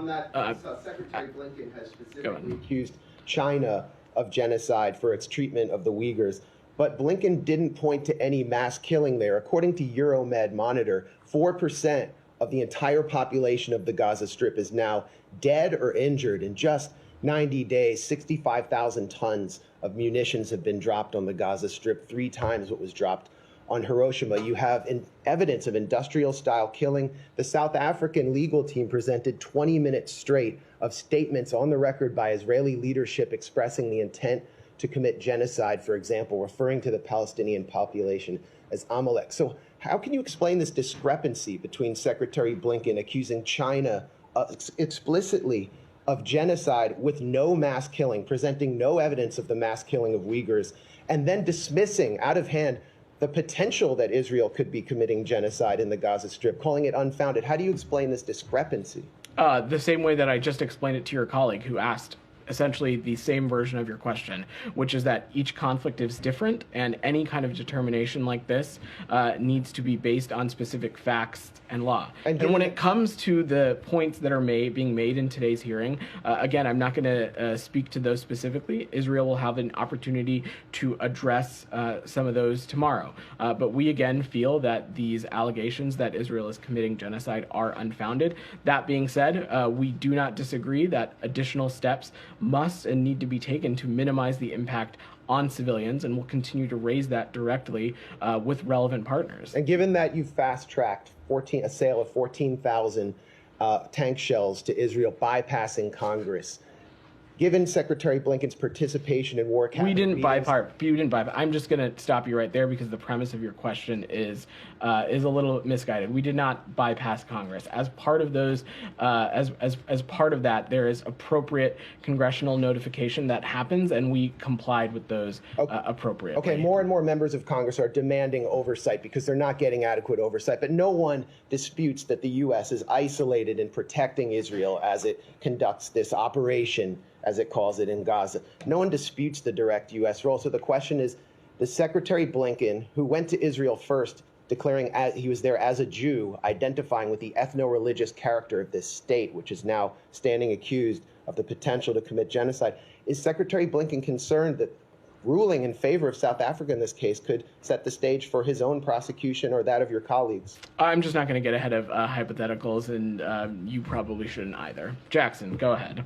that, Secretary Blinken has specifically accused China of genocide for its treatment of the Uyghurs. But Blinken didn't point to any mass killing there. According to Euromed Monitor, 4% of the entire population of the Gaza Strip is now dead or injured. In just 90 days, 65,000 tons of munitions have been dropped on the Gaza Strip, 3 times what was dropped on Hiroshima. You have evidence of industrial-style killing. The South African legal team presented 20 minutes straight of statements on the record by Israeli leadership expressing the intent to commit genocide, for example, referring to the Palestinian population as Amalek. So how can you explain this discrepancy between Secretary Blinken accusing China explicitly of genocide with no mass killing, presenting no evidence of the mass killing of Uyghurs, and then dismissing out of hand the potential that Israel could be committing genocide in the Gaza Strip, calling it unfounded? How do you explain this discrepancy? The same way that I just explained it to your colleague who asked essentially the same version of your question, which is that each conflict is different, and any kind of determination like this needs to be based on specific facts and law. And when it comes to the points that are being made in today's hearing, again, I'm not going to speak to those specifically. Israel will have an opportunity to address some of those tomorrow. But we again feel that these allegations that Israel is committing genocide are unfounded. That being said, we do not disagree that additional steps must and need to be taken to minimize the impact on civilians, and we'll continue to raise that directly with relevant partners. And given that you fast-tracked a sale of 14,000 tank shells to Israel, bypassing Congress, given Secretary Blinken's participation in war cabinet We didn't meetings, bypass. I'm just going to stop you right there because the premise of your question is a little misguided. We did not bypass Congress. As part of those, as part of that, there is appropriate congressional notification that happens, and we complied with those appropriately. Okay, more and more members of Congress are demanding oversight because they're not getting adequate oversight. But no one disputes that the U.S. is isolated in protecting Israel as it conducts this operation, as it calls it, in Gaza. No one disputes the direct U.S. role. So the question is, the Secretary Blinken, who went to Israel first, declaring he was there as a Jew, identifying with the ethno-religious character of this state, which is now standing accused of the potential to commit genocide, is Secretary Blinken concerned that ruling in favor of South Africa in this case could set the stage for his own prosecution or that of your colleagues? I'm just not going to get ahead of hypotheticals, and you probably shouldn't either. Jackson, go ahead.